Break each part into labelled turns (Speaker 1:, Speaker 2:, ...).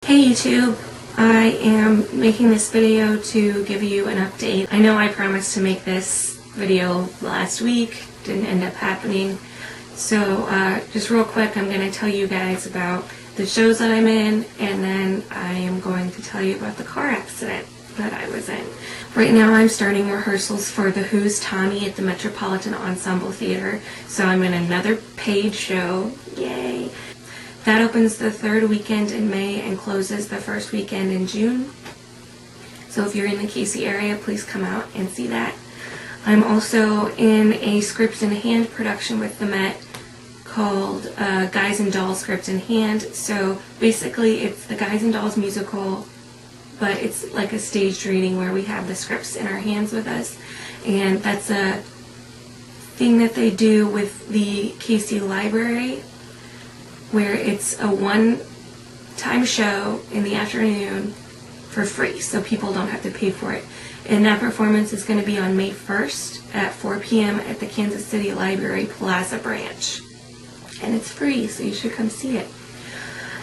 Speaker 1: Hey YouTube, I am making this video to give you an update. I know I promised to make this video last week, didn't end up happening. So just real quick, I'm going to tell you guys about the shows that I'm in, and then I am going to tell you about the car accident that I was in. Right now I'm starting rehearsals for The Who's Tommy at the Metropolitan Ensemble Theater, so I'm in another paid show. Yay! That opens the third weekend in May and closes the first weekend in June. So if you're in the KC area, please come out and see that. I'm also in a Script in Hand production with the Met called Guys and Dolls Script in Hand. So basically it's the Guys and Dolls musical, but it's like a staged reading where we have the scripts in our hands with us. And that's a thing that they do with the KC Library, where it's a one-time show in the afternoon for free, so people don't have to pay for it. And that performance is going to be on May 1st at 4 p.m. at the Kansas City Library Plaza branch. And it's free, so you should come see it.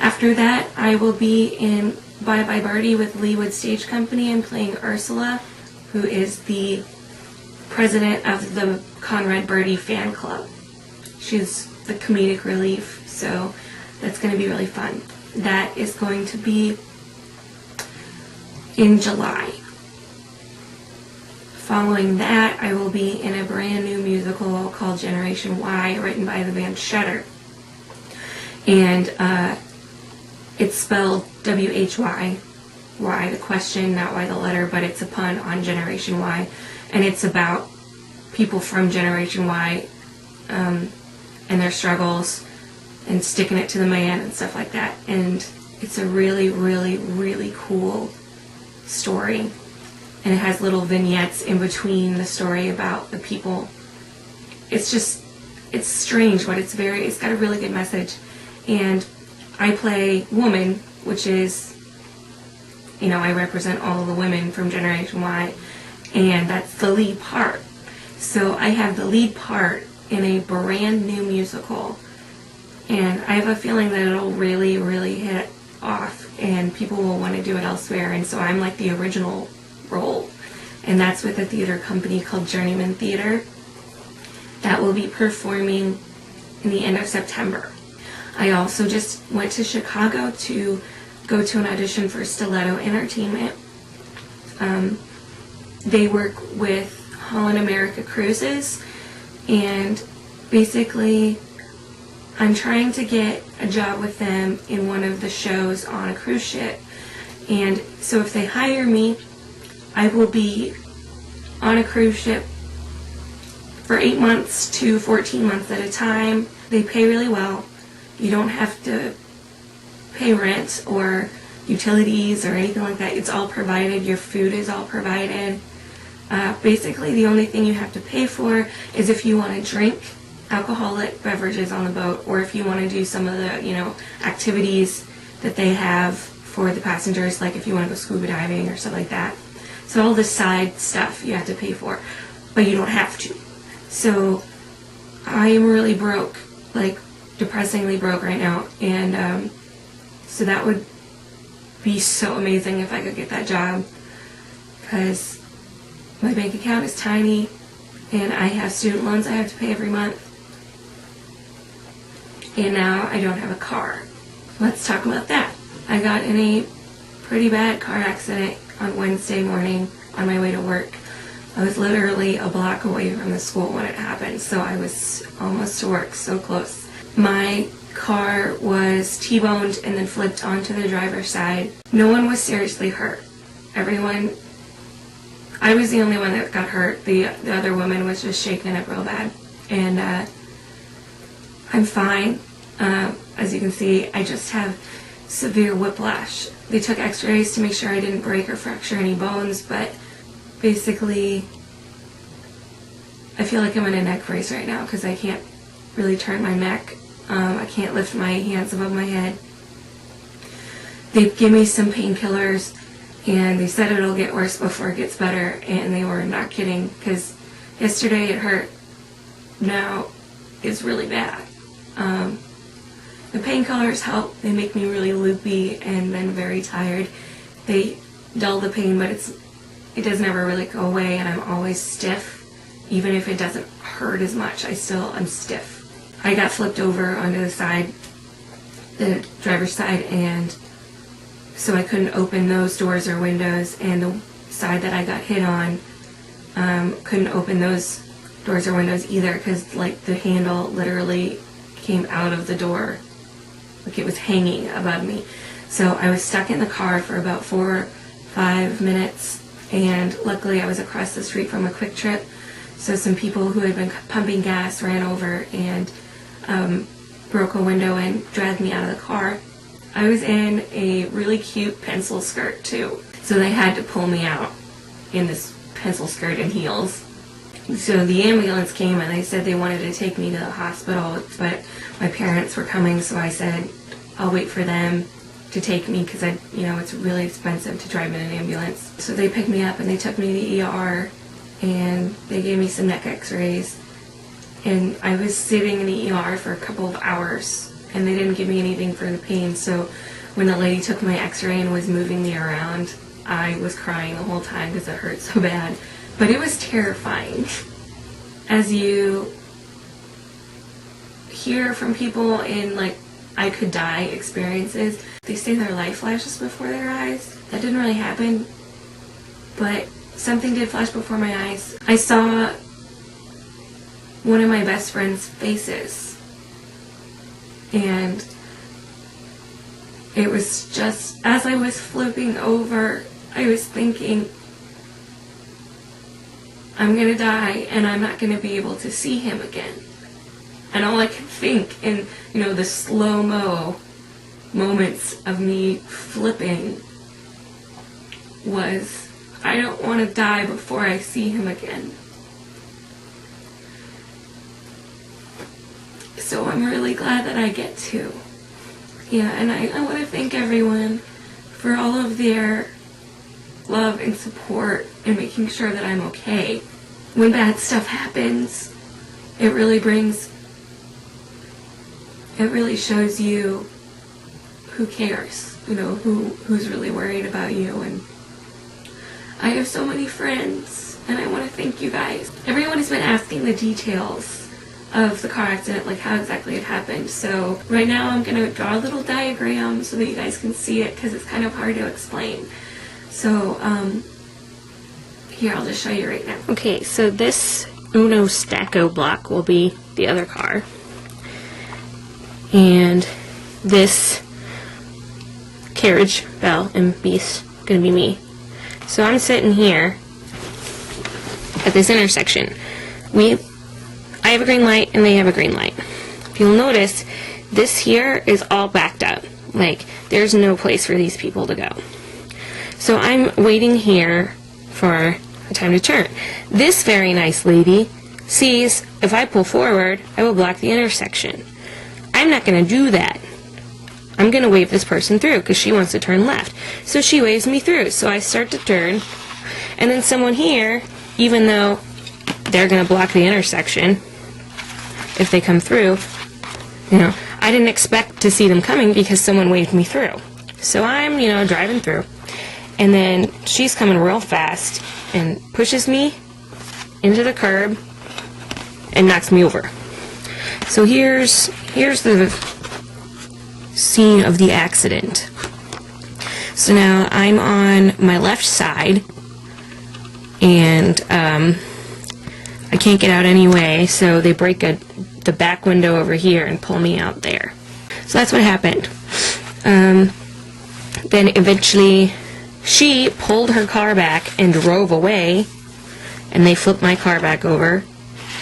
Speaker 1: After that, I will be in Bye Bye Birdie with Leewood Stage Company. I'm playing Ursula, who is the president of the Conrad Birdie fan club. She's the comedic relief, so that's going to be really fun. That is going to be in July. Following that, I will be in a brand new musical called Generation Y, written by the band Shudder. And it's spelled W-H-Y, why the question, not why the letter, but it's a pun on Generation Y. And it's about people from Generation Y and their struggles and sticking it to the man and stuff like that. And it's a really, really, really cool story. And it has little vignettes in between the story about the people. It's strange, but it's got a really good message. And I play woman, which is, I represent all of the women from Generation Y, and that's the lead part. So I have the lead part in a brand new musical, and I have a feeling that it'll really, really hit off and people will want to do it elsewhere. And so I'm like the original role, and that's with a theater company called Journeyman Theater that will be performing in the end of September. I also just went to Chicago to go to an audition for Stiletto Entertainment. They work with Holland America Cruises, and basically I'm trying to get a job with them in one of the shows on a cruise ship. And so if they hire me, I will be on a cruise ship for 8 months to 14 months at a time. They pay really well. You don't have to pay rent or utilities or anything like that. It's all provided. Your food is all provided. Basically, the only thing you have to pay for is if you want to drink alcoholic beverages on the boat, or if you want to do some of the, activities that they have for the passengers, like if you want to go scuba diving or stuff like that. So all the side stuff you have to pay for, but you don't have to. So I am really broke, like depressingly broke right now, and so that would be so amazing if I could get that job, because my bank account is tiny and I have student loans I have to pay every month, and now I don't have a car. Let's talk about that. I got in a pretty bad car accident on Wednesday morning on my way to work. I was literally a block away from the school when it happened, so I was almost to work, so close. My car was T-boned and then flipped onto the driver's side. No one was seriously hurt. I was the only one that got hurt. The other woman was just shaken up real bad. And I'm fine. As you can see, I just have severe whiplash. They took x-rays to make sure I didn't break or fracture any bones, but basically I feel like I'm in a neck brace right now because I can't really turn my neck. I can't lift my hands above my head. They give me some painkillers, and they said it'll get worse before it gets better, and they were not kidding, because yesterday it hurt. Now it's really bad. The painkillers help. They make me really loopy and then very tired. They dull the pain, but it doesn't ever really go away, and I'm always stiff. Even if it doesn't hurt as much, I'm stiff. I got flipped over onto the side, the driver's side, and so I couldn't open those doors or windows, and the side that I got hit on, couldn't open those doors or windows either, because like the handle literally came out of the door, like it was hanging above me. So I was stuck in the car for about 4 or 5 minutes, and luckily I was across the street from a Quick Trip, so some people who had been pumping gas ran over and broke a window and dragged me out of the car. I was in a really cute pencil skirt too, so they had to pull me out in this pencil skirt and heels. So the ambulance came and they said they wanted to take me to the hospital, but my parents were coming, so I said I'll wait for them to take me because it's really expensive to drive in an ambulance. So they picked me up and they took me to the ER and they gave me some neck x-rays, and I was sitting in the ER for a couple of hours and they didn't give me anything for the pain. So when the lady took my x-ray and was moving me around, I was crying the whole time because it hurt so bad. But it was terrifying. As you hear from people in like I could die experiences, they say their life flashes before their eyes. That didn't really happen, but something did flash before my eyes. I saw one of my best friend's faces, and it was just as I was flipping over, I was thinking, I'm gonna die and I'm not gonna be able to see him again. And all I could think in, the slow-mo moments of me flipping was, I don't want to die before I see him again. So I'm really glad that I get to. Yeah, and I want to thank everyone for all of their love and support and making sure that I'm okay. When bad stuff happens, it really shows you who cares, who's really worried about you. And I have so many friends, and I want to thank you guys. Everyone has been asking the details of the car accident, like how exactly it happened. So right now I'm going to draw a little diagram so that you guys can see it, because it's kind of hard to explain. So here, I'll just show you right now. Okay, so this Uno Stacco block will be the other car, and this carriage, Belle and Beast, gonna be me. So I'm sitting here at this intersection. I have a green light and they have a green light. If you'll notice, this here is all backed up. Like, there's no place for these people to go. So I'm waiting here for a time to turn. This very nice lady sees if I pull forward, I will block the intersection. I'm not going to do that. I'm going to wave this person through because she wants to turn left. So she waves me through. So I start to turn, and then someone here, even though they're going to block the intersection if they come through, I didn't expect to see them coming because someone waved me through. So I'm, driving through, and then she's coming real fast and pushes me into the curb and knocks me over. So here's the scene of the accident. So now I'm on my left side, and I can't get out anyway, so they break the back window over here and pull me out there. So that's what happened. Then eventually she pulled her car back and drove away, and they flipped my car back over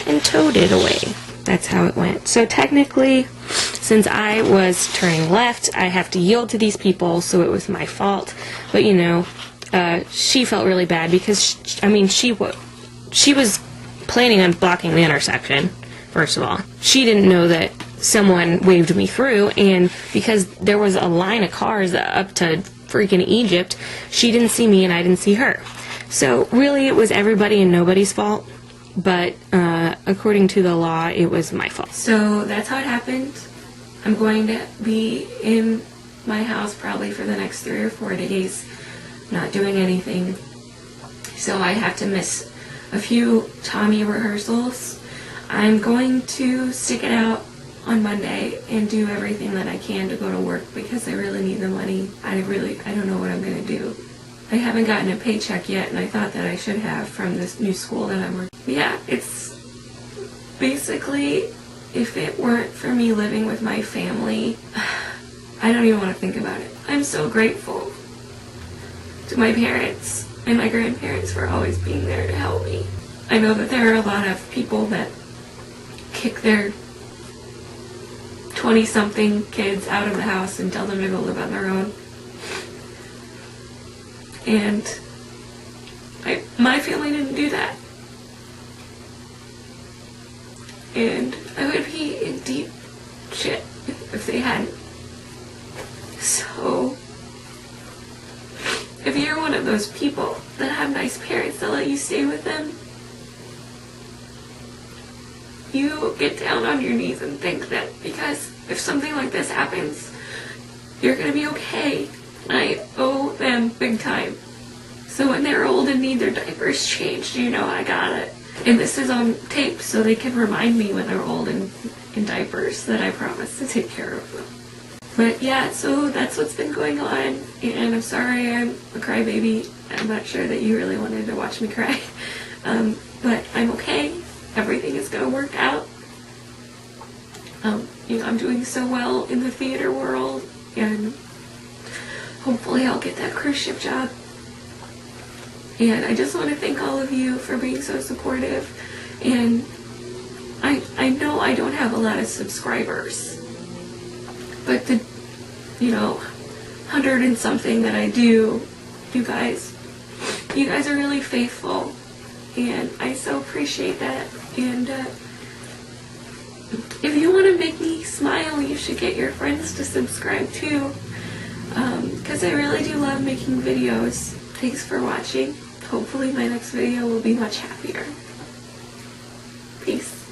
Speaker 1: and towed it away. That's how it went. So technically, since I was turning left, I have to yield to these people, so it was my fault. But she felt really bad because she was planning on blocking the intersection. First of all, she didn't know that someone waved me through, and because there was a line of cars up to freaking Egypt, she didn't see me and I didn't see her. So really, it was everybody and nobody's fault. But according to the law, it was my fault. So that's how it happened. I'm going to be in my house probably for the next 3 or 4 days, not doing anything. So I have to miss a few Tommy rehearsals. I'm going to stick it out on Monday and do everything that I can to go to work because I really need the money. I don't know what I'm going to do. I haven't gotten a paycheck yet, and I thought that I should have from this new school that I'm working. Yeah, it's basically, if it weren't for me living with my family, I don't even want to think about it. I'm so grateful to my parents and my grandparents for always being there to help me. I know that there are a lot of people that kick their 20-something kids out of the house and tell them to go live on their own. And my family didn't do that. And I would be in deep shit if they hadn't. So, if you're one of those people that have nice parents that let you stay with them, you get down on your knees and think that because if something like this happens, you're gonna be okay. I owe them big time. So when they're old and need their diapers changed, you know I got it. And this is on tape so they can remind me when they're old and in diapers that I promise to take care of them. But yeah, so that's what's been going on. And I'm sorry I'm a crybaby. I'm not sure that you really wanted to watch me cry. But I'm okay. Everything is going to work out. I'm doing so well in the theater world, and hopefully I'll get that cruise ship job. And I just want to thank all of you for being so supportive. And I know I don't have a lot of subscribers, but the 100 and something that I do, you guys are really faithful, and I so appreciate that. And if you want to make me smile, you should get your friends to subscribe too, because I really do love making videos. Thanks for watching. Hopefully my next video will be much happier.